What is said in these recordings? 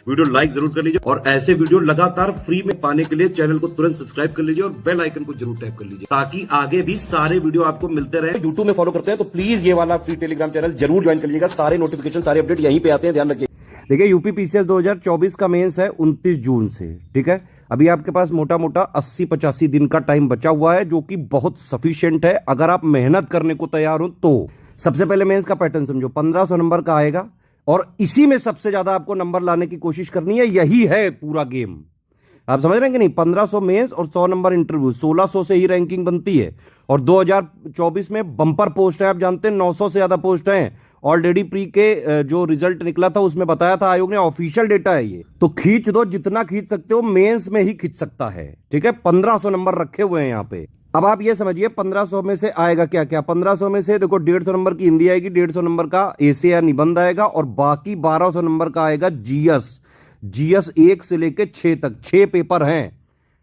Video like जरूर कर लीजिए और ऐसे वीडियो लगातार फ्री में पाने के लिए चैनल को तुरंत सब्सक्राइब कर लीजिए और बेल आइकन को जरूर टैप कर लीजिए ताकि आगे भी सारे वीडियो आपको मिलते रहे। यूट्यूब में फॉलो करते हैं तो प्लीज ये वाला फ्री टेलीग्राम चैनल जरूर ज्वाइन कर लीजिएगा। सारे नोटिफिकेशन सारे अपडेट यहीं पे आते हैं, ध्यान रखिए। देखिए यूपी पीसीएस 2024 का मेंस है 29 जून से, ठीक है। अभी आपके पास मोटा मोटा 80-85 दिन का टाइम बचा हुआ है, जो कि बहुत सफिशिएंट है अगर आप मेहनत करने को तैयार हो तो। सबसे पहले मेंस का पैटर्न समझो, 1500 नंबर का आएगा और इसी में सबसे ज्यादा आपको नंबर लाने की कोशिश करनी है, यही है पूरा गेम। आप समझ रहे हैं कि नहीं? 1500 मेंस और 100 नंबर इंटरव्यू, 1600 से ही रैंकिंग बनती है और 2024 में बंपर पोस्ट है। आप जानते हैं 900 से ज्यादा पोस्ट हैं। ऑलरेडी प्री के जो रिजल्ट निकला था उसमें बताया था आयोग ने, ऑफिशियल डेटा है ये। तो खींच दो, जितना खींच सकते हो, मेंस में ही खींच सकता है, ठीक है। 1500 नंबर रखे हुए हैं यहाँ पे। अब आप ये समझिए 1500 में से आएगा क्या क्या। 1500 में से देखो 150 नंबर की हिंदी आएगी, 150 नंबर का एसे या निबंध आएगा और बाकी 1200 नंबर का आएगा जीएस। जीएस 1 से लेके 6 तक 6 पेपर हैं,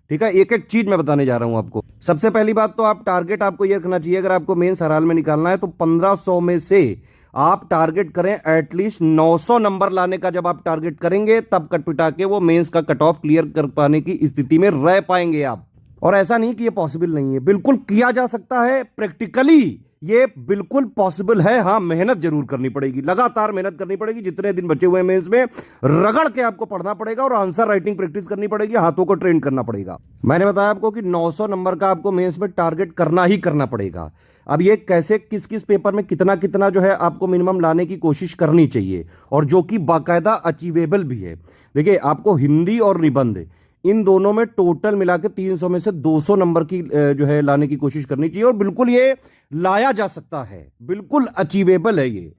ठीक है। एक एक चीज मैं बताने जा रहा हूं आपको। सबसे पहली बात तो आप टारगेट आपको ये रखना चाहिए, अगर आपको मेंस हर हाल में निकालना है तो 1500 में से आप टारगेट करें एटलीस्ट 900 नंबर लाने का। जब आप टारगेट करेंगे तब कटपिटा के वो मेंस का कट ऑफ क्लियर कर पाने की स्थिति में रह पाएंगे आप। और ऐसा नहीं कि ये पॉसिबल नहीं है, बिल्कुल किया जा सकता है। प्रैक्टिकली ये बिल्कुल पॉसिबल है। हाँ, मेहनत जरूर करनी पड़ेगी, लगातार मेहनत करनी पड़ेगी। जितने दिन बचे हुए हैं मेंस में, रगड़ के आपको पढ़ना पड़ेगा और आंसर राइटिंग प्रैक्टिस करनी पड़ेगी, हाथों को ट्रेन करना पड़ेगा। मैंने बताया आपको कि 900 नंबर का आपको मेंस में टारगेट करना ही करना पड़ेगा। अब ये कैसे, किस किस पेपर में कितना कितना जो है आपको मिनिमम लाने की कोशिश करनी चाहिए और जो कि बाकायदा अचीवेबल भी है। देखिए आपको हिंदी और निबंध इन दोनों में टोटल मिला के 300 में से 200 नंबर की जो है लाने की कोशिश करनी चाहिए और बिल्कुल ये लाया जा सकता है, बिल्कुल अचीवेबल है ये।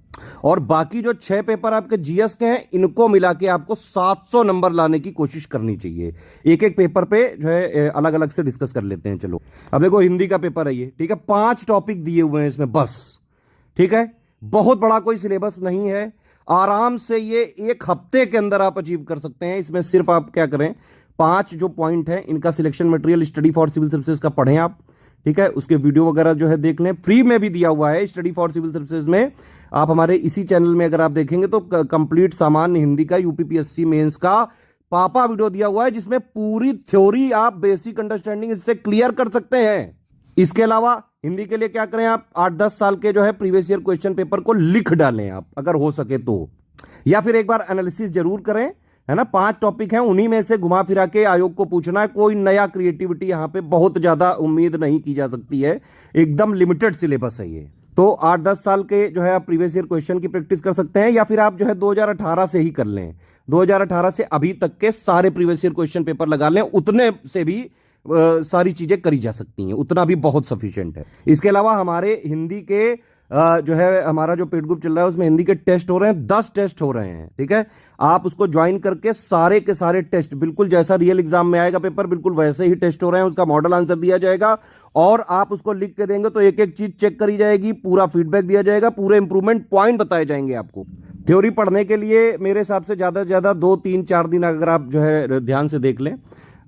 और बाकी जो 6 पेपर आपके जीएस के हैं, इनको मिला के आपको 700 नंबर लाने की कोशिश करनी चाहिए। एक एक पेपर पे जो है अलग अलग से डिस्कस कर लेते हैं। चलो अब देखो हिंदी का पेपर है ये, ठीक है। 5 टॉपिक दिए हुए हैं इसमें बस, ठीक है। बहुत बड़ा कोई सिलेबस नहीं है, आराम से ये 1 हफ्ते के अंदर आप अचीव कर सकते हैं। इसमें सिर्फ आप क्या करें, 5 जो पॉइंट है इनका selection material study for civil services का पढ़ें आप, ठीक है। उसके वीडियो वगैरह जो है देख लें, फ्री में भी दिया हुआ है स्टडी फॉर सिविल सर्विसेज में। आप हमारे इसी चैनल में अगर आप देखेंगे तो कंप्लीट सामान्य हिंदी का यूपीपीएससी मेंस का पापा वीडियो दिया हुआ है, जिसमें पूरी थ्योरी आप बेसिक अंडरस्टैंडिंग इससे क्लियर कर सकते हैं। इसके अलावा हिंदी के लिए क्या करें, आप 8-10 साल के जो है प्रीवियस ईयर क्वेश्चन पेपर को लिख डालें आप, अगर हो सके तो, या फिर एक बार एनालिसिस जरूर करें, है ना। 5 टॉपिक हैं, उन्हीं में से घुमा फिरा के आयोग को पूछना है। कोई नया क्रिएटिविटी यहां पे बहुत ज्यादा उम्मीद नहीं की जा सकती है, एकदम लिमिटेड सिलेबस है ये। तो 8-10 साल के जो है आप प्रीवियस ईयर क्वेश्चन की प्रैक्टिस कर सकते हैं, या फिर आप जो है 2018 से ही कर लें। 2018 से अभी तक के सारे प्रीवियस ईयर क्वेश्चन पेपर लगा लें, उतने से भी सारी चीजें करी जा सकती हैं, उतना भी बहुत सफिशिएंट है। इसके अलावा हमारे हिंदी के जो है हमारा जो पेड ग्रुप चल रहा है उसमें हिंदी के टेस्ट हो रहे हैं, 10 टेस्ट हो रहे हैं, ठीक है। आप उसको ज्वाइन करके सारे के सारे टेस्ट, बिल्कुल जैसा रियल एग्जाम में आएगा पेपर, बिल्कुल वैसे ही टेस्ट हो रहे हैं। उसका मॉडल आंसर दिया जाएगा और आप उसको लिख के देंगे तो एक एक चीज चेक करी जाएगी, पूरा फीडबैक दिया जाएगा, पूरे इंप्रूवमेंट पॉइंट बताए जाएंगे आपको। थ्योरी पढ़ने के लिए मेरे हिसाब से ज्यादा से ज्यादा 2-3-4 दिन अगर आप जो है ध्यान से देख लें।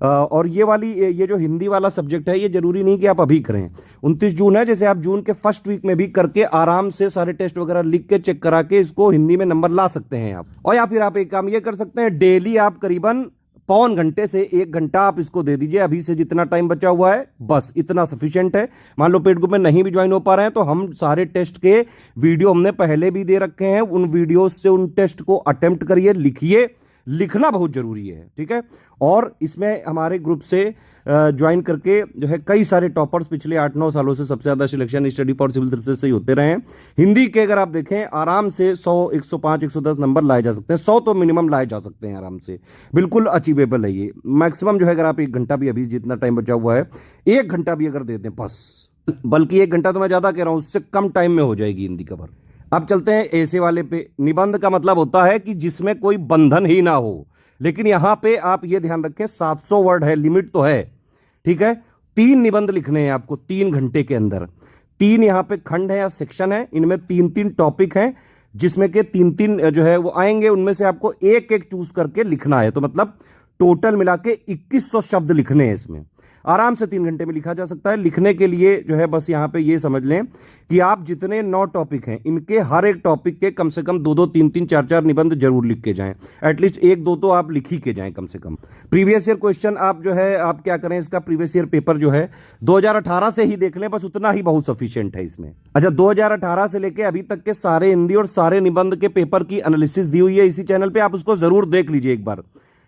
और ये जो हिंदी वाला सब्जेक्ट है, ये जरूरी नहीं कि आप अभी करें। 29 जून है, जैसे आप जून के फर्स्ट वीक में भी करके आराम से सारे टेस्ट वगैरह लिख के चेक करा के इसको हिंदी में नंबर ला सकते हैं आप। और या फिर आप एक काम ये कर सकते हैं, डेली आप करीबन पौन घंटे से 1 घंटा आप इसको दे दीजिए। अभी से जितना टाइम बचा हुआ है बस इतना सफिशिएंट है। मान लो पेड ग्रुप में नहीं भी ज्वाइन हो पा रहे हैं तो हम सारे टेस्ट के वीडियो हमने पहले भी दे रखे हैं, उन वीडियो से उन टेस्ट को अटेम्प्ट करिए, लिखिए। लिखना बहुत जरूरी है, ठीक है। और इसमें हमारे ग्रुप से ज्वाइन करके जो है कई सारे टॉपर्स पिछले 8-9 सालों से सबसे ज्यादा selection study for civil services से ही होते रहे हैं। हिंदी के अगर आप देखें आराम से 100, 105, 110 नंबर लाए जा सकते हैं। 100 तो मिनिमम लाए जा सकते हैं आराम से, बिल्कुल अचीवेबल है ये। मैक्सिमम जो है अगर आप 1 घंटा भी, अभी जितना टाइम बचा हुआ है, 1 घंटा भी अगर दे दें बस, बल्कि 1 घंटा तो मैं ज्यादा कह रहा हूं, उससे कम टाइम में हो जाएगी हिंदी कवर। अब चलते हैं ऐसे वाले पे। निबंध का मतलब होता है कि जिसमें कोई बंधन ही ना हो, लेकिन यहां पे आप ये ध्यान रखें 700 वर्ड है, लिमिट तो है, ठीक है। 3 निबंध लिखने हैं आपको 3 घंटे के अंदर। 3 यहां पे खंड है या सेक्शन है, इनमें 3-3 टॉपिक हैं, जिसमें के 3-3 जो है वो आएंगे। उनमें से आपको एक एक चूज करके लिखना है, तो मतलब टोटल मिला के 2100 शब्द लिखने हैं इसमें। आराम से 3 घंटे में लिखा जा सकता है। लिखने के लिए जो है बस यहां पे ये समझ लें कि आप जितने 9 टॉपिक हैं इनके हर एक टॉपिक के कम से कम 2-2, 3-3, 4-4 निबंध जरूर लिख के जाएं। एटलीस्ट 1-2 तो आप लिख ही के जाएं कम से कम। प्रीवियस ईयर क्वेश्चन आप जो है आप क्या करें, इसका प्रीवियस ईयर पेपर जो है 2018 से ही देख लें, बस उतना ही बहुत सफिशिएंट है इसमें। अच्छा, 2018 से लेके अभी तक के सारे हिंदी और सारे निबंध के पेपर की एनालिसिस दी हुई है इसी चैनल पे, आप उसको जरूर देख लीजिए एक बार,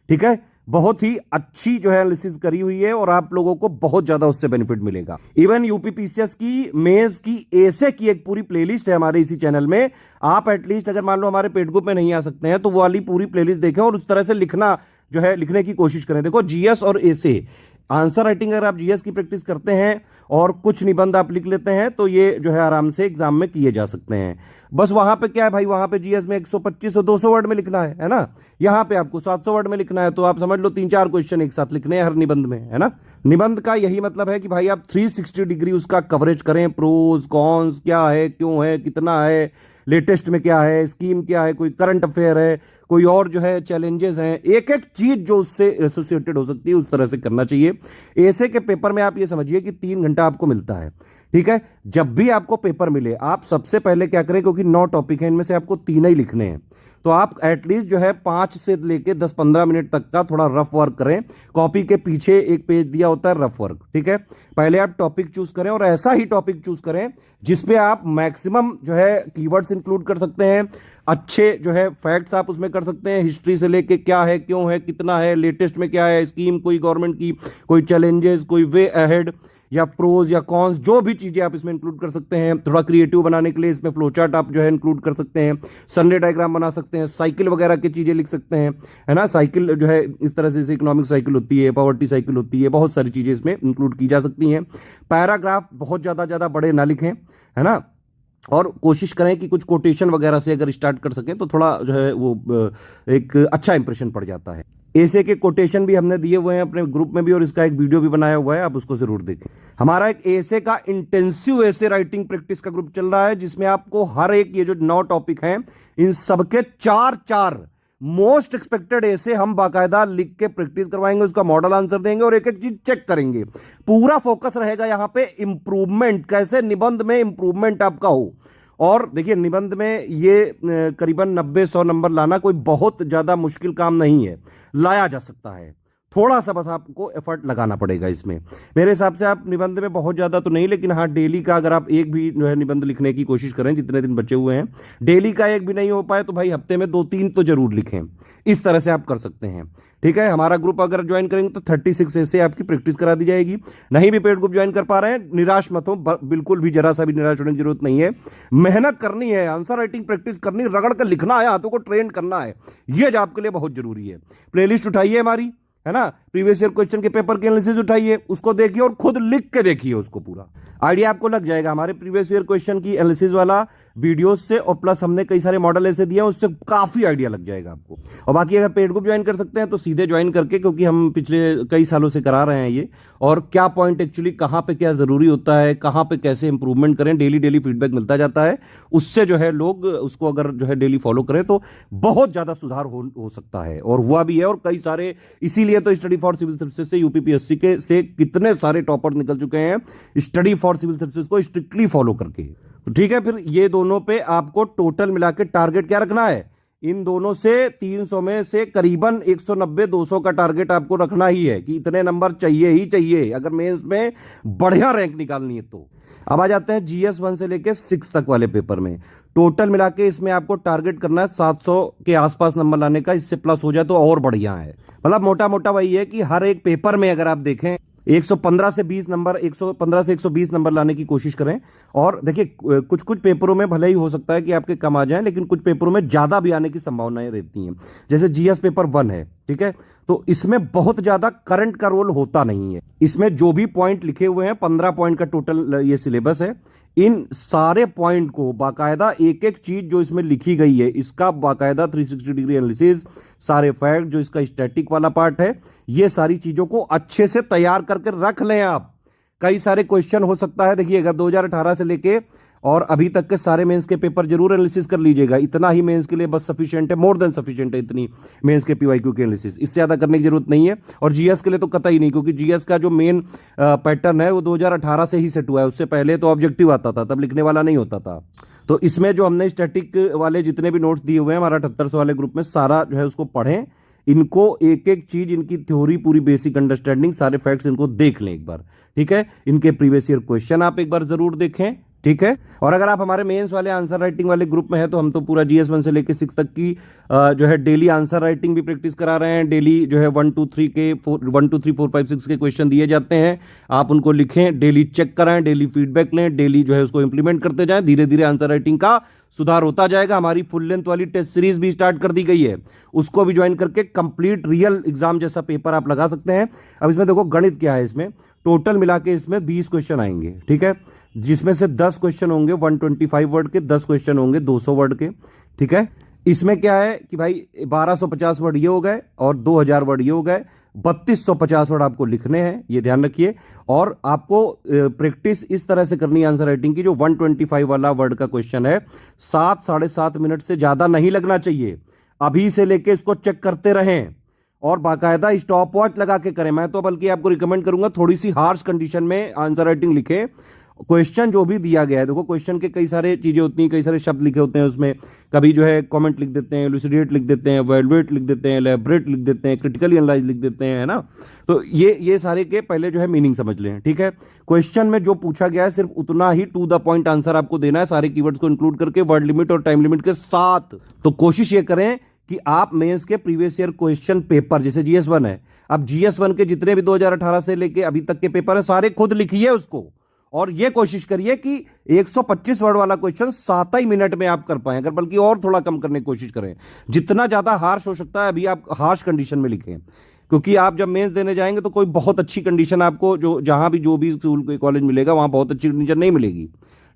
ठीक है। बहुत ही अच्छी जो है एनालिसिस करी हुई है और आप लोगों को बहुत ज्यादा उससे बेनिफिट मिलेगा। इवन यूपीपीसीएस की मेंस की एसे की एक पूरी प्लेलिस्ट है हमारे इसी चैनल में। आप एटलीस्ट अगर मान लो हमारे पेड ग्रुप में नहीं आ सकते हैं तो वो वाली पूरी प्लेलिस्ट देखें और उस तरह से लिखना जो है लिखने की कोशिश करें। देखो, जीएस और एसे आंसर राइटिंग अगर आप जीएस की प्रैक्टिस करते हैं और कुछ निबंध आप लिख लेते हैं तो ये जो है आराम से एग्जाम में किए जा सकते हैं। बस वहां पे क्या है भाई, वहां पे जीएस में 125 और 200 वर्ड में लिखना है ना। यहां पे आपको 700 वर्ड में लिखना है, तो आप समझ लो 3-4 क्वेश्चन एक साथ लिखने हैं हर निबंध में, है ना। निबंध का यही मतलब है कि भाई आप 360 डिग्री उसका कवरेज करें, प्रोज कॉन्स क्या है, क्यों है, कितना है, लेटेस्ट में क्या है, स्कीम क्या है, कोई करंट अफेयर है, कोई और जो है चैलेंजेस हैं, एक एक चीज जो उससे एसोसिएटेड हो सकती है उस तरह से करना चाहिए। ऐसे के पेपर में आप ये समझिए कि 3 घंटा आपको मिलता है, ठीक है। जब भी आपको पेपर मिले आप सबसे पहले क्या करें, क्योंकि 9 टॉपिक हैं, इनमें से आपको 3 ही लिखने हैं, तो आप एटलीस्ट जो है 5 से लेके 10-15 मिनट तक का थोड़ा रफ वर्क करें। कॉपी के पीछे एक पेज दिया होता है रफ वर्क, ठीक है। पहले आप टॉपिक चूज करें और ऐसा ही टॉपिक चूज करें जिसपे आप मैक्सिमम जो है कीवर्ड्स इंक्लूड कर सकते हैं, अच्छे जो है फैक्ट्स आप उसमें कर सकते हैं, हिस्ट्री से लेके क्या है, क्यों है, कितना है, लेटेस्ट में क्या है, स्कीम कोई गवर्नमेंट की, कोई चैलेंजेस, कोई वे अहेड या प्रोज या कॉन्स, जो भी चीजें आप इसमें इंक्लूड कर सकते हैं। थोड़ा क्रिएटिव बनाने के लिए इसमें फ्लो चार्ट आप जो है इंक्लूड कर सकते हैं, सनडे डायग्राम बना सकते हैं, साइकिल वगैरह की चीजें लिख सकते हैं, है ना। साइकिल जो है इस तरह से इकोनॉमिक साइकिल होती है, पॉवर्टी साइकिल होती है, बहुत सारी चीजें इसमें इंक्लूड की जा सकती हैं। पैराग्राफ बहुत ज्यादा बड़े ना लिखें, है ना, और कोशिश करें कि कुछ कोटेशन वगैरह से अगर स्टार्ट कर सकें तो थोड़ा जो है वो एक अच्छा इंप्रेशन पड़ जाता है। ऐसे के कोटेशन भी हमने दिए हुए हैं अपने ग्रुप में भी और इसका एक वीडियो भी बनाया हुआ है, आप उसको जरूर देखें। हमारा एक ऐसे का इंटेंसिव ऐसे राइटिंग प्रैक्टिस का ग्रुप चल रहा है जिसमें आपको हर एक ये जो 9 टॉपिक हैं इन सबके 4 मोस्ट एक्सपेक्टेड ऐसे हम बाकायदा लिख के प्रैक्टिस करवाएंगे, उसका मॉडल आंसर देंगे और एक एक चीज चेक करेंगे। पूरा फोकस रहेगा यहां पे इंप्रूवमेंट, कैसे निबंध में इंप्रूवमेंट आपका हो। और देखिए, निबंध में ये करीबन 90-100 नंबर लाना कोई बहुत ज्यादा मुश्किल काम नहीं है, लाया जा सकता है। थोड़ा सा बस आपको एफर्ट लगाना पड़ेगा इसमें। मेरे हिसाब से आप निबंध में बहुत ज्यादा तो नहीं, लेकिन हाँ डेली का अगर आप एक भी जो है निबंध लिखने की कोशिश करें, जितने दिन बचे हुए हैं, डेली का एक भी नहीं हो पाए तो भाई हफ्ते में 2-3 तो जरूर लिखें। इस तरह से आप कर सकते हैं, ठीक है। हमारा ग्रुप अगर ज्वाइन करेंगे तो 36 ऐसे आपकी प्रैक्टिस करा दी जाएगी। नहीं भी पेड ग्रुप ज्वाइन कर पा रहे हैं, निराश मत हो, बिल्कुल भी जरा सा भी निराश होने की जरूरत नहीं है। मेहनत करनी है, आंसर राइटिंग प्रैक्टिस करनी, रगड़ कर लिखना है, हाथों को ट्रेन करना है, ये जो आपके लिए बहुत जरूरी है। प्लेलिस्ट उठाइए हमारी, है ना, प्रीवियस ईयर क्वेश्चन के पेपर की एनालिसिस उठाइए, उसको देखिए और खुद लिख के देखिए, उसको पूरा आइडिया आपको लग जाएगा। हमारे प्रीवियस ईयर क्वेश्चन की एनालिसिस वाला वीडियोस से और प्लस हमने कई सारे मॉडल ऐसे दिए हैं, उससे काफी आइडिया लग जाएगा आपको। और बाकी अगर पेड ग्रुप ज्वाइन कर सकते हैं तो सीधे ज्वाइन करके, क्योंकि हम पिछले कई सालों से करा रहे हैं ये, और क्या पॉइंट एक्चुअली कहाँ पे क्या जरूरी होता है, कहाँ पे कैसे इंप्रूवमेंट करें, डेली फीडबैक मिलता जाता है। उससे जो है लोग उसको अगर जो है डेली फॉलो करें तो बहुत ज्यादा सुधार हो सकता है, और हुआ भी है। और कई सारे, इसीलिए तो स्टडी फॉर सिविल सर्विसेज से यूपीपीएससी के से कितने सारे टॉपर निकल चुके हैं स्टडी फॉर सिविल सर्विसेज को स्ट्रिक्टली फॉलो करके। तो ठीक है, फिर ये दोनों पे आपको टोटल मिला के टारगेट क्या रखना है, इन दोनों से 300 में से करीबन 190-200 का टारगेट आपको रखना ही है कि इतने नंबर चाहिए ही चाहिए अगर मेंस में बढ़िया रैंक निकालनी है तो। अब आ जाते हैं जीएस 1 से लेके 6 तक वाले पेपर में। टोटल मिला के इसमें आपको टारगेट करना है 700 के आसपास नंबर लाने का, इससे प्लस हो जाए तो और बढ़िया है। मतलब मोटा मोटा वही है कि हर एक पेपर में अगर आप देखें 115 से 20 नंबर, 115 से 120 नंबर लाने की कोशिश करें। और देखिए, कुछ कुछ पेपरों में भले ही हो सकता है कि आपके कम आ जाएं, लेकिन कुछ पेपरों में ज्यादा भी आने की संभावनाएं रहती हैं। जैसे जीएस पेपर 1 है, ठीक है, तो इसमें बहुत ज्यादा करंट का रोल होता नहीं है। इसमें जो भी पॉइंट लिखे हुए हैं, 15 पॉइंट का टोटल ये सिलेबस है, इन सारे पॉइंट को बाकायदा एक एक चीज जो इसमें लिखी गई है इसका बाकायदा 360 डिग्री एनालिसिस, सारे फैक्ट, जो इसका स्टैटिक वाला पार्ट है, ये सारी चीजों को अच्छे से तैयार करके रख लें आप। कई सारे क्वेश्चन हो सकता है, देखिए अगर 2018 से लेके और अभी तक के सारे मेंस के पेपर जरूर एनालिसिस कर लीजिएगा। इतना ही मेंस के लिए बस सफिशिएंट है, मोर देन सफिशिएंट है इतनी मेंस के पीवाईक्यू के एनालिसिस, इससे ज़्यादा करने की जरूरत नहीं है। और जीएस के लिए तो कतई नहीं, क्योंकि जीएस का जो मेन पैटर्न है वो 2018 से ही सेट हुआ है। उससे पहले तो ऑब्जेक्टिव आता था, तब लिखने वाला नहीं होता था। तो इसमें जो हमने स्टैटिक वाले जितने भी नोट्स दिए हुए हैं हमारा 7800 वाले ग्रुप में, सारा जो है उसको पढ़ें, इनको एक एक चीज, इनकी थ्योरी पूरी बेसिक अंडरस्टैंडिंग, सारे फैक्ट्स इनको देख लें एक बार, ठीक है। इनके प्रीवियस ईयर क्वेश्चन आप एक बार जरूर देखें, ठीक है। और अगर आप हमारे मेंस वाले आंसर राइटिंग वाले ग्रुप में है तो हम तो पूरा GS1 से लेकर 6 तक की जो है डेली आंसर राइटिंग भी प्रैक्टिस करा रहे हैं। डेली जो है 1 2 3 के 1 2 3 4 5 6 के क्वेश्चन दिए जाते हैं, आप उनको लिखें, डेली चेक कराएं, डेली फीडबैक लें, डेली जो है उसको इंप्लीमेंट करते जाएं। धीरे धीरे आंसर राइटिंग का सुधार होता जाएगा। हमारी फुल लेंथ वाली टेस्ट सीरीज भी स्टार्ट कर दी गई है, उसको भी ज्वाइन करके कंप्लीट रियल एग्जाम जैसा पेपर आप लगा सकते हैं। अब इसमें देखो गणित क्या है, इसमें टोटल मिला के इसमें 20 क्वेश्चन आएंगे, ठीक है, जिसमें से 10 क्वेश्चन होंगे 125 वर्ड के, 10 क्वेश्चन होंगे 200 वर्ड के, ठीक है। इसमें क्या है कि भाई 1250 वर्ड ये हो गए और 2000 वर्ड ये हो गए, 3250 वर्ड आपको लिखने हैं, ये ध्यान रखिए। और आपको प्रैक्टिस इस तरह से करनी है आंसर राइटिंग की, जो 125 वाला वर्ड का क्वेश्चन है 7 साढ़े 7 मिनट से ज्यादा नहीं लगना चाहिए। अभी से लेके इसको चेक करते रहें और बाकायदा स्टॉप वॉच लगा के करें। मैं तो बल्कि आपको रिकमेंड करूंगा थोड़ी सी हार्श कंडीशन में आंसर राइटिंग लिखें। क्वेश्चन जो भी दिया गया है, देखो क्वेश्चन के कई सारे चीजें होती हैं, कई सारे शब्द लिखे होते हैं उसमें, कभी जो है कमेंट लिख देते हैं, इलुसिडेट लिख देते हैं, वैल्यूएट लिख देते हैं, एलैबोरेट लिख देते हैं, क्रिटिकली एनालाइज लिख देते हैं, है ना। तो ये सारे के पहले जो है मीनिंग समझ लें, ठीक है। क्वेश्चन में जो पूछा गया है सिर्फ उतना ही टू द पॉइंट आंसर आपको देना है, सारे कीवर्ड्स को इंक्लूड करके, वर्ड लिमिट और टाइम लिमिट के साथ। तो कोशिश ये करें कि आप मेंस के प्रीवियस ईयर क्वेश्चन पेपर, जैसे GS1 है, अब GS1 के जितने भी 2018 से लेके अभी तक के पेपर है सारे खुद लिखिए उसको, और ये कोशिश करिए कि 125 वर्ड वाला क्वेश्चन 7 ही मिनट में आप कर पाए, अगर बल्कि और थोड़ा कम करने की कोशिश करें। जितना ज्यादा हार्श हो सकता है अभी आप हार्श कंडीशन में लिखें, क्योंकि आप जब मेंस देने जाएंगे तो कोई बहुत अच्छी कंडीशन आपको जो भी स्कूल कॉलेज मिलेगा वहां बहुत अच्छी कंडीशन नहीं मिलेगी,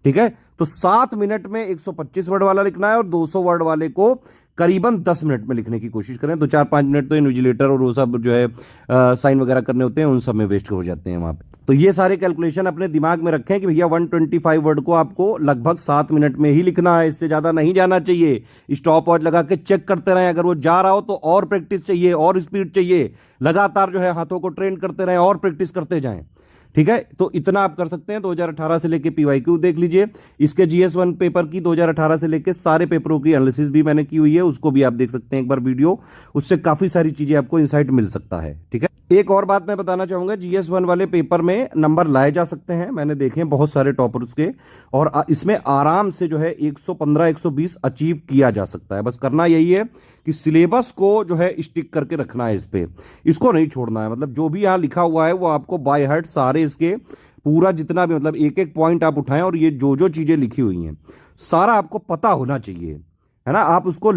ठीक है। तो 7 मिनट में 125 वर्ड वाला लिखना है और 200 वर्ड वाले को करीबन 10 मिनट में लिखने की कोशिश करें। तो 4-5 मिनट तो इन्विजिलेटर और वो सब जो है साइन वगैरह करने होते हैं उन सब में वेस्ट हो जाते हैं वहां पे। तो ये सारे कैलकुलेशन अपने दिमाग में रखें कि भैया 125 वर्ड को आपको लगभग 7 मिनट में ही लिखना है, इससे ज्यादा नहीं जाना चाहिए। स्टॉप वॉच लगा के चेक करते रहें, अगर वो जा रहा हो तो और प्रैक्टिस चाहिए और स्पीड चाहिए, लगातार जो है हाथों को ट्रेन करते रहें और प्रैक्टिस करते जाएं, ठीक है। तो इतना आप कर सकते हैं। 2018 से लेके पीवाईक्यू देख लीजिए, इसके GS1 पेपर की 2018 से लेके सारे पेपरों की एनालिसिस भी मैंने की हुई है, उसको भी आप देख सकते हैं एक बार वीडियो, उससे काफी सारी चीजें आपको इंसाइट मिल सकता है, ठीक है। एक और बात मैं बताना चाहूंगा, GS1 वाले पेपर में नंबर लाए जा सकते हैं, मैंने देखे हैं बहुत सारे टॉपर्स के, और इसमें आराम से जो है 115-120 अचीव किया जा सकता है। बस करना यही है कि सिलेबस को जो है स्टिक करके रखना है, इस पे इसको नहीं छोड़ना है। मतलब जो भी यहाँ लिखा हुआ है वो आपको बाय हार्ट सारे इसके पूरा जितना भी, मतलब एक एक पॉइंट आप उठाएं और ये जो चीजें लिखी हुई हैं सारा आपको पता होना चाहिए, है ना। आप उसको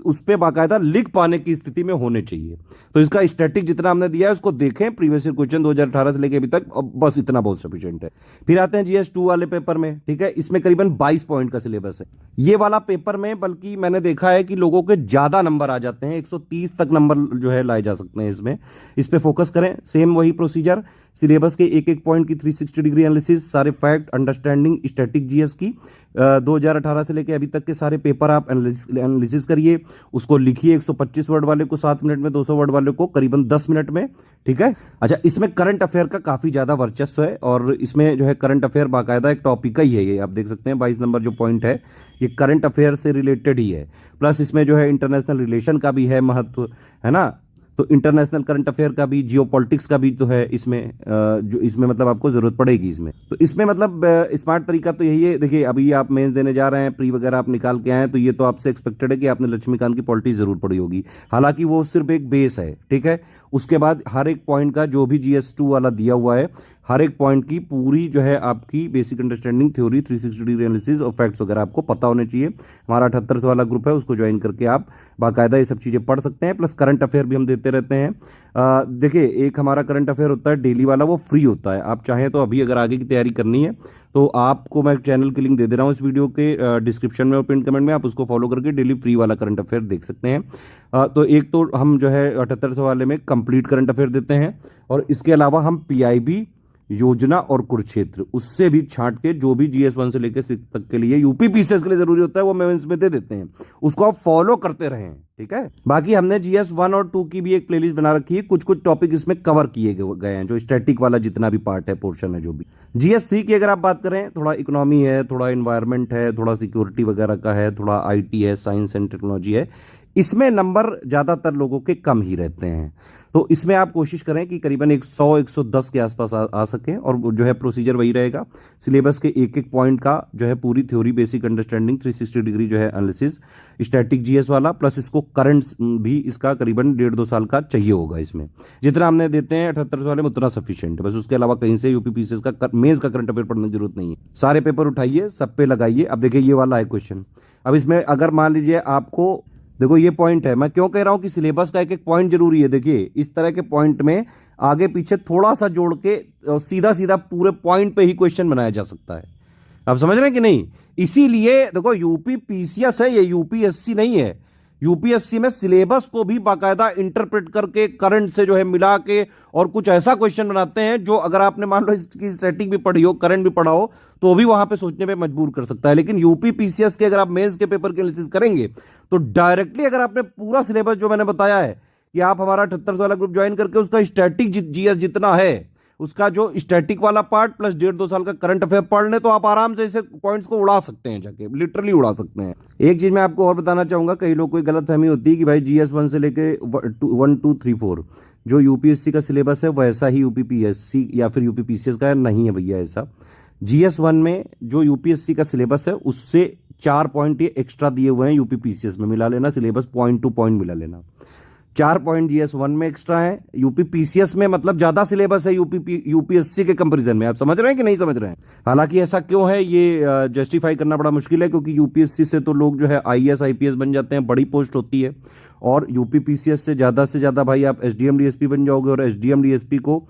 उस पे बाकायदा लिख पाने की स्थिति में होने चाहिए। तो इसका स्टैटिक जितना हमने दिया है उसको देखें, प्रीवियस ईयर क्वेश्चन 2018 से लेके अभी तक, बस इतना बहुत सफिशिएंट है। फिर आते हैं GS2 वाले पेपर में, ठीक है। इसमें करीबन 22 पॉइंट का सिलेबस है। ये वाला पेपर में बल्कि मैंने देखा है कि लोगों के ज्यादा नंबर आ जाते हैं, 130 तक नंबर जो है लाए जा सकते हैं इसमें। इस पे फोकस करें, सेम वही प्रोसीजर, सिलेबस के एक एक पॉइंट की 360 डिग्री एनालिसिस, सारे फैक्ट, अंडरस्टैंडिंग, स्टैटिक GS की 2018 से लेके अभी तक के सारे पेपर आप एनालिसिस करिए, उसको लिखिए। 125 वर्ड वाले को 7 मिनट में, 200 वर्ड वाले को करीबन 10 मिनट में, ठीक है। अच्छा, इसमें करंट अफेयर का काफी ज्यादा वर्चस्व है और इसमें जो है करंट अफेयर बाकायदा एक टॉपिक ही है, ये आप देख सकते हैं 22 नंबर जो पॉइंट है ये करंट अफेयर से रिलेटेड ही है। प्लस इसमें जो है इंटरनेशनल रिलेशन का भी है महत्व, है ना। तो इंटरनेशनल करंट अफेयर का भी, जियोपॉलिटिक्स का भी तो है इसमें, जो इसमें मतलब आपको जरूरत पड़ेगी इसमें। तो इसमें मतलब स्मार्ट तरीका तो यही है, देखिए अभी आप मेंस देने जा रहे हैं, प्री वगैरह आप निकाल के आए हैं, तो ये तो आपसे एक्सपेक्टेड है कि आपने लक्ष्मीकांत की पॉलिटी जरूर पढ़ी होगी। हालांकि वो सिर्फ एक बेस है, ठीक है। उसके बाद हर एक पॉइंट का जो भी GS2 वाला दिया हुआ है, हर एक पॉइंट की पूरी जो है आपकी basic understanding, theory, 360 degree analysis और फैक्ट्स वगैरह आपको पता होने चाहिए। हमारा 7800 वाला ग्रुप है, उसको ज्वाइन करके आप बाकायदा ये सब चीज़ें पढ़ सकते हैं। प्लस करंट अफेयर भी हम देते रहते हैं। देखिए एक हमारा करंट अफेयर होता है डेली वाला, वो फ्री होता है। आप चाहें तो अभी अगर आगे की तैयारी करनी है तो आपको मैं चैनल की लिंक दे रहा हूँ इस वीडियो के डिस्क्रिप्शन में और पिन कमेंट में, आप उसको फॉलो करके डेली फ्री वाला करंट अफेयर देख सकते हैं। तो एक तो हम जो है 7800 वाले में कंप्लीट करंट अफेयर देते हैं और इसके अलावा हम PIB, योजना और कुरुक्षेत्र, उससे भी छांट के जो भी GS1 से लेकर 6 तक के लिए यूपी पीसीएस के लिए जरूरी होता है वो मेंस में दे देते हैं, उसको आप फॉलो करते रहें। ठीक है, बाकी हमने GS1 और 2 की भी एक प्लेलिस्ट बना रखी है, कुछ कुछ टॉपिक इसमें कवर किए गए हैं, जो स्टैटिक वाला जितना भी पार्ट है, पोर्शन है जो भी। GS3 की अगर आप बात करें, थोड़ा इकोनॉमी है, थोड़ा इन्वायरमेंट है, थोड़ा सिक्योरिटी वगैरह का है, थोड़ा IT है, साइंस एंड टेक्नोलॉजी है, इसमें नंबर ज्यादातर लोगों के कम ही रहते हैं। तो इसमें आप कोशिश करें कि करीबन 100-110 के आसपास आ सकें, और जो है प्रोसीजर वही रहेगा, सिलेबस के एक एक पॉइंट का जो है पूरी थ्योरी, बेसिक अंडरस्टैंडिंग, 360 डिग्री जो है एनालिसिस, स्टैटिक GS वाला, प्लस इसको करंट भी इसका करीबन 1.5-2 साल का चाहिए होगा। इसमें जितना हमने देते हैं 78 वाले में उतना सफिशिएंट है, बस उसके अलावा कहीं से यूपी पीसीएस का मेंस का करंट अफेयर पढ़ने की जरूरत नहीं है। सारे पेपर उठाइए, सब पे लगाइए। अब देखिए ये वाला है क्वेश्चन, अब इसमें अगर मान लीजिए आपको, देखो ये पॉइंट है, मैं क्यों कह रहा हूं कि सिलेबस का एक एक पॉइंट जरूरी है। देखिए इस तरह के पॉइंट में आगे पीछे थोड़ा सा जोड़ के सीधा सीधा पूरे पॉइंट पे ही क्वेश्चन बनाया जा सकता है। आप समझ रहे हैं कि नहीं? इसीलिए देखो यूपी पीसीएस है, ये यूपीएससी नहीं है। यूपीएससी में सिलेबस को भी बाकायदा इंटरप्रेट करके करंट से जो है मिला के और कुछ ऐसा क्वेश्चन बनाते हैं जो अगर आपने मान लो इसकी स्टैटिक भी पढ़ी हो, करंट भी पढ़ा हो, तो भी वहां पे सोचने पे मजबूर कर सकता है। लेकिन यूपी पीसीएस के अगर आप मेंस के पेपर की एनालिसिस करेंगे तो डायरेक्टली अगर आपने पूरा सिलेबस जो मैंने बताया है कि आप हमारा 78 वाला ग्रुप ज्वाइन करके उसका स्टैटिक जीएस जितना है, उसका जो स्टैटिक वाला पार्ट प्लस 1.5-2 साल का करंट अफेयर पढ़ लें तो आप आराम से इसे पॉइंट्स को उड़ा सकते हैं, जाके लिटरली उड़ा सकते हैं। एक चीज मैं आपको और बताना चाहूंगा, कई लोग को गलतफहमी होती है कि भाई GS1 से लेके 1, 2, 3, 4 जो यूपीएससी का सिलेबस है वैसा ही यूपीपीएससी या फिर यूपीपीसीएस का है। नहीं है भैया ऐसा। GS1 में जो यूपीएससी का सिलेबस है उससे 4 पॉइंट ये एक्स्ट्रा दिए हुए हैं, यूपीपीसीएस में मिला लेना, सिलेबस पॉइंट टू पॉइंट मिला लेना। 4 पॉइंट GS1 में एक्स्ट्रा है, यूपीपीसीएस में मतलब ज्यादा सिलेबस है यूपीएससी के कंपैरिजन में। आप समझ रहे हैं कि नहीं समझ रहे हैं? हालांकि ऐसा क्यों है ये जस्टिफाई करना बड़ा मुश्किल है, क्योंकि यूपीएससी से तो लोग जो है IAS IPS बन जाते हैं, बड़ी पोस्ट होती है, और यूपीपीसीएस से ज्यादा भाई आप SDM DSP बन जाओगे, और SDM DSP को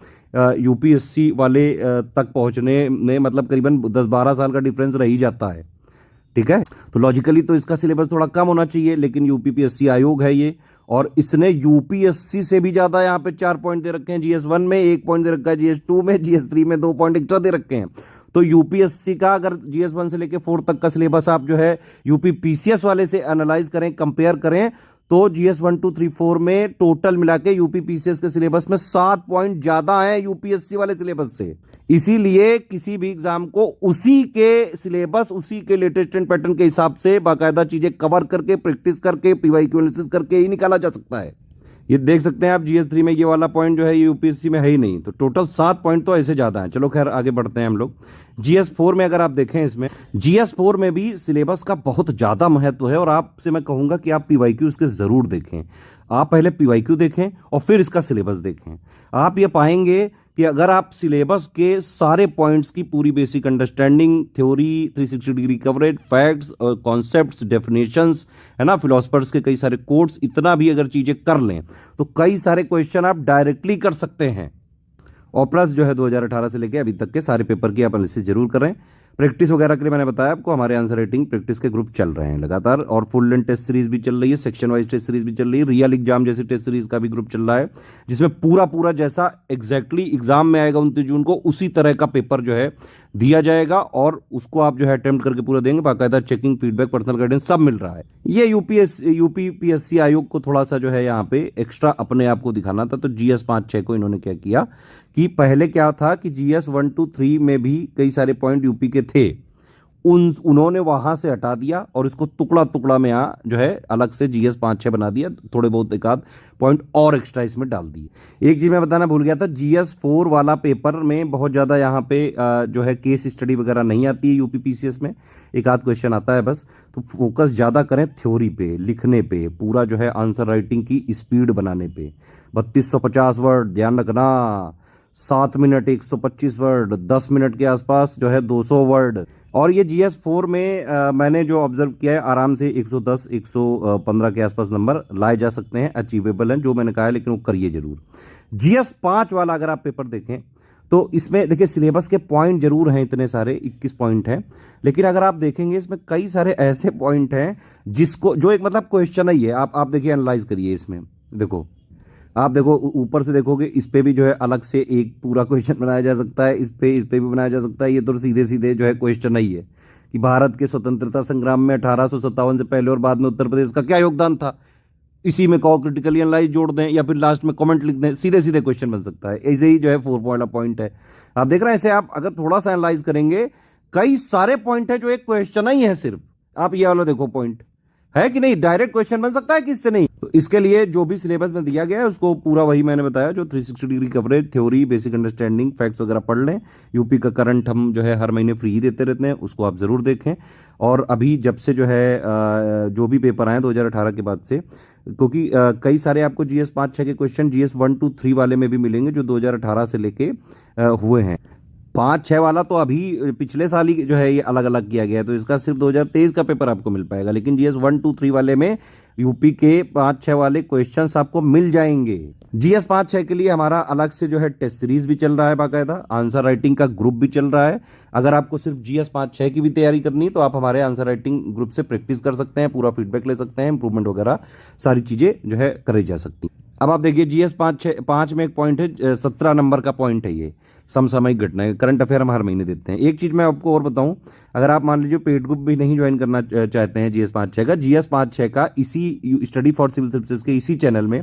यूपीएससी वाले तक पहुंचने में मतलब करीबन 10-12 साल का डिफरेंस रह ही जाता है। ठीक है, तो लॉजिकली तो इसका सिलेबस थोड़ा कम होना चाहिए, लेकिन यूपीपीएससी आयोग है ये, और इसने यूपीएससी से भी ज्यादा यहाँ पे 4 पॉइंट दे रखे हैं। GS1 में 1 पॉइंट दे रखा है, GS2 में, GS3 में 2 पॉइंट एक्स्ट्रा दे रखे हैं। तो यूपीएससी का अगर GS1 से लेके 4 तक का सिलेबस आप जो है यूपीपीसीएस वाले से एनालाइज करें, कंपेयर करें, तो GS1, 2, 3, 4 में टोटल मिला के यूपीपीसीएस के सिलेबस में 7 पॉइंट ज्यादा है यूपीएससी वाले सिलेबस से। इसीलिए किसी भी एग्जाम को उसी के सिलेबस, उसी के लेटेस्ट एंड पैटर्न के हिसाब से बाकायदा चीजें कवर करके, प्रैक्टिस करके, PYQ एनालिसिस करके ही निकाला जा सकता है। ये देख सकते हैं आप GS3 में ये वाला पॉइंट जो है यूपीएससी में है ही नहीं, तो टोटल 7 पॉइंट तो ऐसे ज्यादा है। चलो खैर आगे बढ़ते हैं हम लोग। GS4 में अगर आप देखें, इसमें GS4 में भी सिलेबस का बहुत ज्यादा महत्व है, और आपसे मैं कहूंगा कि आप PYQ उसके जरूर देखें। आप पहले PYQ देखें और फिर इसका सिलेबस देखें। आप ये पाएंगे कि अगर आप सिलेबस के सारे पॉइंट्स की पूरी basic understanding, theory, 360 degree coverage, facts और कॉन्सेप्ट्स, डेफिनेशंस, है ना, फिलोसफर्स के कई सारे कोट्स, इतना भी अगर चीजें कर लें तो कई सारे क्वेश्चन आप डायरेक्टली कर सकते हैं। और प्लस जो है 2018 से लेके अभी तक के सारे पेपर की आप एनालिसिस जरूर करें। प्रैक्टिस वगैरह के लिए मैंने बताया आपको, हमारे आंसर राइटिंग प्रैक्टिस के ग्रुप चल रहे हैं लगातार, और फुल लेंथ टेस्ट सीरीज भी चल रही है, सेक्शन वाइज टेस्ट सीरीज भी चल रही है, रियल एग्जाम जैसी टेस्ट सीरीज का भी ग्रुप चल रहा है, जिसमें पूरा जैसा एग्जैक्टली एग्जाम में आएगा 29 जून को उसी तरह का पेपर जो है दिया जाएगा, और उसको आप जो है अटेम्प्ट करके पूरा देंगे। बाकायदा चेकिंग, फीडबैक, पर्सनल गाइडेंस सब मिल रहा है। ये यूपीपीएससी आयोग को थोड़ा सा जो है यहाँ पे एक्स्ट्रा अपने आप को दिखाना था। तो GS 5-6 को इन्होंने क्या किया कि पहले क्या था कि GS 1, 2, 3 में भी कई सारे पॉइंट यूपी के थे, उन्होंने वहां से हटा दिया और इसको टुकड़ा में यहाँ जो है अलग से GS 5-6 बना दिया, थोड़े बहुत एक आध पॉइंट और एक्स्ट्रा इसमें डाल दिए। एक चीज मैं बताना भूल गया था, GS 4 वाला पेपर में बहुत ज्यादा यहाँ पे जो है केस स्टडी वगैरह नहीं आती है यूपीपीसीएस में, एक आध क्वेश्चन आता है बस। तो फोकस ज्यादा करें थ्योरी पे, लिखने पे, पूरा जो है आंसर राइटिंग की स्पीड बनाने पे। 3250 वर्ड ध्यान रखना, 7 मिनट 125 वर्ड, 10 मिनट के आसपास जो है 200 वर्ड। और ये GS 4 में मैंने जो ऑब्जर्व किया है, आराम से 110, 115 के आसपास नंबर लाए जा सकते हैं, अचीवेबल हैं जो मैंने कहा है, लेकिन वो करिए जरूर। GS 5 वाला अगर आप पेपर देखें तो इसमें देखिए सिलेबस के पॉइंट जरूर हैं इतने सारे, 21 पॉइंट हैं, लेकिन अगर आप देखेंगे इसमें कई सारे ऐसे पॉइंट हैं जिसको जो एक मतलब क्वेश्चन ही है। आप देखिए एनालाइज करिए इसमें, देखो आप देखो ऊपर से देखोगे, इस पे भी जो है अलग से एक पूरा क्वेश्चन बनाया जा सकता है, इस पे भी बनाया जा सकता है। ये तो सीधे सीधे जो है क्वेश्चन ही है कि भारत के स्वतंत्रता संग्राम में 1857 से पहले और बाद में उत्तर प्रदेश का क्या योगदान था। इसी में कहो क्रिटिकली एनालाइज जोड़ दें या फिर लास्ट में कमेंट लिख दें, सीधे सीधे क्वेश्चन बन सकता है। ऐसे ही जो है 4 वाला पॉइंट है, आप देख रहे हैं। ऐसे आप अगर थोड़ा सा एनालाइज करेंगे, कई सारे पॉइंट है जो एक क्वेश्चन ही है सिर्फ। आप ये वाला देखो पॉइंट है कि नहीं, डायरेक्ट क्वेश्चन बन सकता है किससे नहीं। तो इसके लिए जो भी सिलेबस में दिया गया है उसको पूरा वही मैंने बताया, जो 360 degree coverage, theory, basic understanding, facts वगैरह पढ़ लें। यूपी का करंट हम जो है हर महीने फ्री ही देते रहते हैं, उसको आप जरूर देखें। और अभी जब से जो है जो भी पेपर आए 2018 के बाद से, क्योंकि कई सारे आपको जीएस 5-6 के क्वेश्चन जीएस 1, 2, 3 वाले में भी मिलेंगे जो 2018 से लेके हुए हैं। 5-6 वाला तो अभी पिछले साल ही जो है ये अलग अलग किया गया है, तो इसका सिर्फ 2023 का पेपर आपको मिल पाएगा। लेकिन जीएस 1, 2, 3 वाले में यूपी के 5-6 वाले क्वेश्चंस आपको मिल जाएंगे। जीएस 5-6 के लिए हमारा अलग से जो है टेस्ट सीरीज भी चल रहा है, बाकायदा आंसर राइटिंग का ग्रुप भी चल रहा है। अगर आपको सिर्फ जीएस 5-6 की भी तैयारी करनी है तो आप हमारे आंसर राइटिंग ग्रुप से प्रैक्टिस कर सकते हैं, पूरा फीडबैक ले सकते हैं, इंप्रूवमेंट वगैरह सारी चीजें जो है करी जा सकती हैं। अब आप देखिए जीएस 5 में एक पॉइंट है, 17 नंबर का पॉइंट है ये, समसामयिक घटनाएं, करंट अफेयर हम हर महीने देते हैं। एक चीज मैं आपको और बताऊं, अगर आप मान लीजिए पेड ग्रुप भी नहीं ज्वाइन करना चाहते हैं जीएस 5-6 का, जीएस 5-6 का इसी स्टडी फॉर सिविल सर्विसेज के इसी चैनल में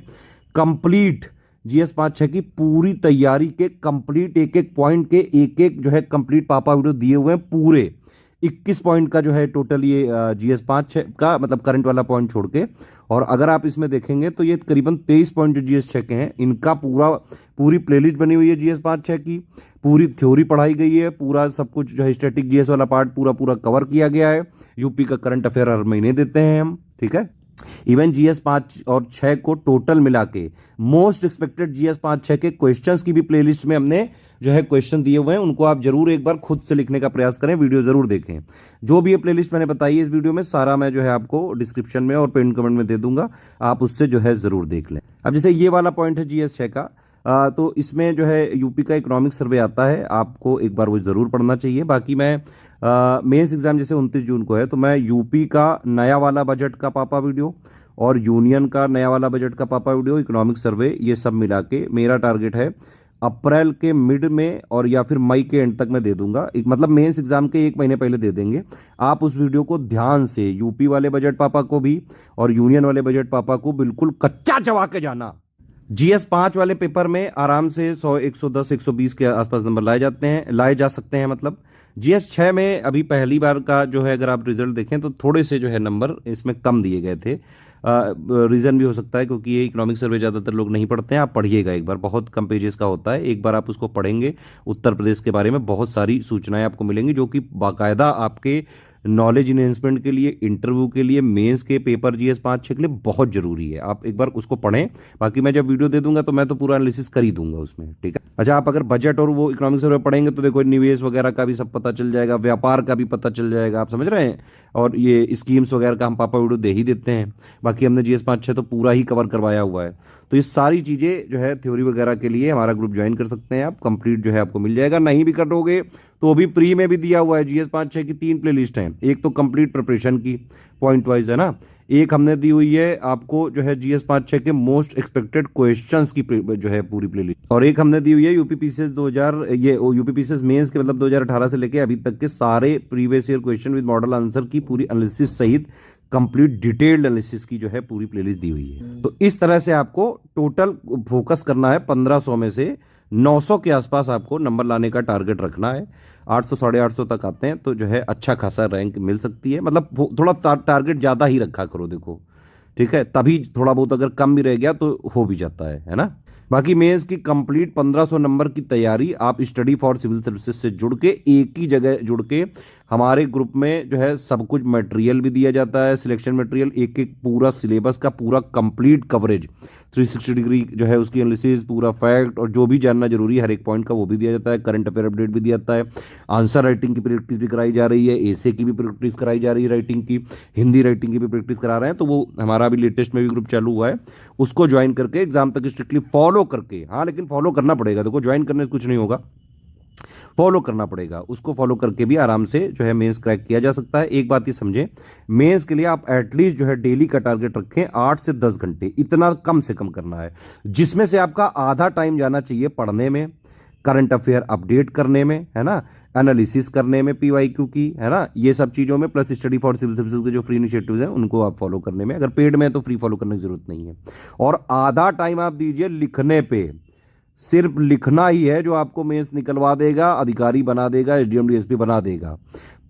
कंप्लीट जीएस 5-6 की पूरी तैयारी के कंप्लीट एक एक पॉइंट के एक जो है कंप्लीट पापा वीडियो दिए हुए हैं, पूरे 21 पॉइंट का जो है टोटल ये जीएस 5-6 का, मतलब करंट वाला पॉइंट छोड़ के। और अगर आप इसमें देखेंगे तो ये करीबन 23 पॉइंट जो जीएस 6 के हैं, इनका पूरी प्लेलिस्ट बनी हुई है जीएस 5-6 की, पूरी थ्योरी पढ़ाई गई है, पूरा सब कुछ जो है स्टैटिक जीएस वाला पार्ट पूरा कवर किया गया है। यूपी का करंट अफेयर हर महीने देते हैं हम, ठीक है। इवन जीएस 5 और 6 को टोटल मिला के मोस्ट एक्सपेक्टेड जीएस 5-6 के क्वेश्चंस की भी प्लेलिस्ट में हमने जो है क्वेश्चन दिए हुए हैं, उनको आप जरूर एक बार खुद से लिखने का प्रयास करें, वीडियो जरूर देखें। जो भी ये प्लेलिस्ट मैंने बताई है इस वीडियो में, सारा मैं जो है आपको डिस्क्रिप्शन में और पिन कमेंट में दे दूंगा, आप उससे जो है जरूर देख लें। अब जैसे ये वाला पॉइंट है जीएस 6 का, तो इसमें जो है यूपी का इकोनॉमिक सर्वे आता है, आपको एक बार वो जरूर पढ़ना चाहिए। बाकी मैं मेंस एग्जाम जैसे 29 जून को है, तो मैं यूपी का नया वाला बजट का पापा वीडियो और यूनियन का नया वाला बजट का पापा वीडियो, इकोनॉमिक सर्वे, ये सब मिला के मेरा टारगेट है अप्रैल के मिड में और या फिर मई के एंड तक मैं दे दूंगा। मतलब मेंस एग्जाम के 1 महीने पहले दे देंगे। आप उस वीडियो को ध्यान से, यूपी वाले बजट पापा को भी और यूनियन वाले बजट पापा को बिल्कुल कच्चा चबा के जाना। जीएस 5 वाले पेपर में आराम से 100, 110, 120 के आसपास नंबर लाए जा सकते हैं। मतलब जीएस 6 में अभी पहली बार का जो है, अगर आप रिजल्ट देखें तो थोड़े से जो है नंबर इसमें कम दिए गए थे। रीज़न भी हो सकता है क्योंकि ये इकोनॉमिक सर्वे ज़्यादातर लोग नहीं पढ़ते हैं। आप पढ़िएगा एक बार, बहुत कम पेजेस का होता है, एक बार आप उसको पढ़ेंगे, उत्तर प्रदेश के बारे में बहुत सारी सूचनाएं आपको मिलेंगी जो कि बाकायदा आपके नॉलेज इन्हेंसमेंट के लिए, इंटरव्यू के लिए, मेंस के पेपर जीएस 5-6 के लिए बहुत जरूरी है। आप एक बार उसको पढ़ें, बाकी मैं जब वीडियो दे दूंगा तो मैं तो पूरा एनालिसिस कर ही दूंगा उसमें, ठीक है। अच्छा, आप अगर बजट और वो इकोनॉमिक सर्वे पढ़ेंगे तो देखो निवेश वगैरह का भी सब पता चल जाएगा, व्यापार का भी पता चल जाएगा, आप समझ रहे हैं। और ये स्कीम्स वगैरह का हम पापा वीडियो दे ही देते हैं। बाकी हमने जीएस 5-6 तो पूरा ही कवर करवाया हुआ है। तो ये सारी चीज़ें जो है थ्योरी वगैरह के लिए हमारा ग्रुप ज्वाइन कर सकते हैं आप, कंप्लीट जो है आपको मिल जाएगा। नहीं भी करोगे तो अभी प्री में भी दिया हुआ है, जीएस 5-6 की 3 प्ले लिस्ट हैं। एक तो कंप्लीट प्रिपरेशन की पॉइंट वाइज है ना, एक हमने दी हुई है आपको जो है जीएस 5-6 के मोस्ट एक्सपेक्टेड क्वेश्चंस की जो है पूरी प्ले लिस्ट, और एक हमने दी हुई है यूपी पीसीएस 2000, ये यूपी पीसीएस मेंस के मतलब 2018 से लेके अभी तक के सारे previous year question with model answer की पूरी एनालिसिस सहित कंप्लीट डिटेल्ड एनालिसिस की जो है पूरी प्लेलिस्ट दी हुई है। तो इस तरह से आपको टोटल फोकस करना है, 1500 में से 900 के आसपास आपको नंबर लाने का टारगेट रखना है। 800 साढ़े 800 तक आते हैं तो जो है अच्छा खासा रैंक मिल सकती है। मतलब थोड़ा टारगेट ज़्यादा ही रखा करो, देखो ठीक है, तभी थोड़ा बहुत अगर कम भी रह गया तो हो भी जाता है ना। बाकी मेंस की कंप्लीट 1500 नंबर की तैयारी आप स्टडी फॉर सिविल सर्विसेज से जुड़ के, एक ही जगह जुड़ के, हमारे ग्रुप में जो है सब कुछ मटेरियल भी दिया जाता है, सिलेक्शन मटेरियल, एक एक पूरा सिलेबस का पूरा कंप्लीट कवरेज, 360 डिग्री जो है उसकी एनालिसिस, पूरा फैक्ट और जो भी जानना जरूरी है हर एक पॉइंट का वो भी दिया जाता है। करंट अफेयर अपडेट भी दिया जाता है, आंसर राइटिंग की प्रैक्टिस भी कराई जा रही है, एसे की भी प्रैक्टिस कराई जा रही है, राइटिंग की, हिंदी राइटिंग की भी प्रैक्टिस करा रहे हैं। तो वो हमारा भी लेटेस्ट में भी ग्रुप चालू हुआ है, उसको ज्वाइन करके एग्जाम तक स्ट्रिक्टली फॉलो करके, हाँ लेकिन फॉलो करना पड़ेगा, देखो ज्वाइन करने से कुछ नहीं होगा, फॉलो करना पड़ेगा, उसको फॉलो करके भी आराम से जो है मेंस क्रैक किया जा सकता है। एक बात ही समझें, मेंस के लिए आप एटलीस्ट जो है डेली का टारगेट रखें 8 से 10 घंटे, इतना कम से कम करना है, जिसमें से आपका आधा टाइम जाना चाहिए पढ़ने में, करंट अफेयर अपडेट करने में, है ना, एनालिसिस करने में पीवाईक्यू की, है ना, ये सब चीज़ों में, plus study for civil services के जो फ्री इनिशिएटिव्स हैं उनको आप फॉलो करने में। अगर पेड में है तो फ्री फॉलो करने की जरूरत नहीं है। और आधा टाइम आप दीजिए लिखने पे, सिर्फ लिखना ही है जो आपको मेंस निकलवा देगा, अधिकारी बना देगा, एसडीएम डीएसपी बना देगा।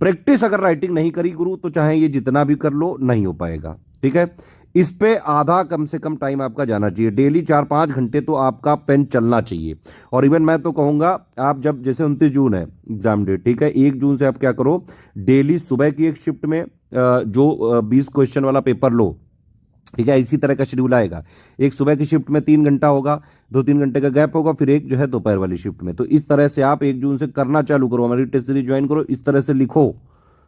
प्रैक्टिस अगर राइटिंग नहीं करी गुरु तो चाहे ये जितना भी कर लो नहीं हो पाएगा, ठीक है। इस पे आधा कम से कम टाइम आपका जाना चाहिए, डेली 4-5 घंटे तो आपका पेन चलना चाहिए। और इवन मैं तो कहूंगा आप जब, जैसे 29 जून है एग्जाम डेट, ठीक है, 1 जून से आप क्या करो, डेली सुबह की एक शिफ्ट में जो 20 क्वेश्चन वाला पेपर लो, ठीक है, इसी तरह का शेड्यूल आएगा। एक सुबह की शिफ्ट में 3 घंटा होगा, 2-3 घंटे का गैप होगा, फिर एक जो है दोपहर वाली शिफ्ट में। तो इस तरह से आप 1 जून से करना चालू करो, हमारी टेस्ट सीरीज ज्वाइन करो, इस तरह से लिखो,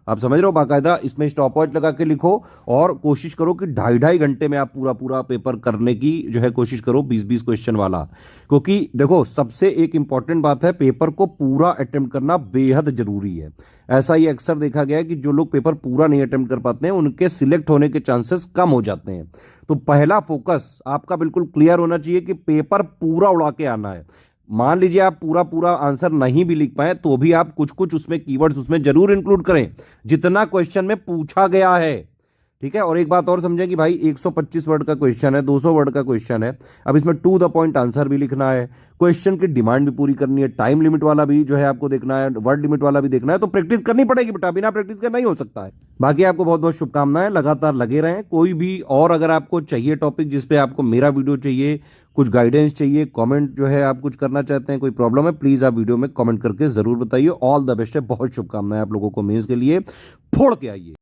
आप समझ रहे हो, बाकायदा इसमें स्टॉप वॉच लगा के लिखो। और कोशिश करो कि 2.5 घंटे में आप पूरा पूरा पेपर करने की जो है कोशिश करो, 20-20 क्वेश्चन वाला। क्योंकि देखो सबसे एक इंपॉर्टेंट बात है, पेपर को पूरा अटेम्प्ट करना बेहद जरूरी है। ऐसा ही अक्सर देखा गया है कि जो लोग पेपर पूरा नहीं अटेम्प्ट कर पाते हैं उनके सिलेक्ट होने के चांसेस कम हो जाते हैं। तो पहला फोकस आपका बिल्कुल क्लियर होना चाहिए कि पेपर पूरा उड़ा के आना है। मान लीजिए आप पूरा पूरा आंसर नहीं भी लिख पाए तो भी आप कुछ कुछ उसमें कीवर्ड्स उसमें जरूर इंक्लूड करें जितना क्वेश्चन में पूछा गया है, ठीक है। और एक बात और समझें कि भाई 125 वर्ड का क्वेश्चन है, 200 वर्ड का क्वेश्चन है, अब इसमें टू द पॉइंट आंसर भी लिखना है, क्वेश्चन की डिमांड भी पूरी करनी है, टाइम लिमिट वाला भी जो है आपको देखना है, वर्ड लिमिट वाला भी देखना है। तो प्रैक्टिस करनी पड़ेगी बेटा, बिना प्रैक्टिस के नहीं हो सकता है। बाकी आपको बहुत बहुत शुभकामनाएं, लगातार लगे रहें। कोई भी और अगर आपको चाहिए टॉपिक जिस पे आपको मेरा वीडियो चाहिए, कुछ गाइडेंस चाहिए, कमेंट जो है आप कुछ करना चाहते हैं, कोई प्रॉब्लम है, प्लीज आप वीडियो में कमेंट करके जरूर बताइए। ऑल द बेस्ट है, बहुत शुभकामनाएं आप लोगों को मेंस के लिए, फोड़ के आइए।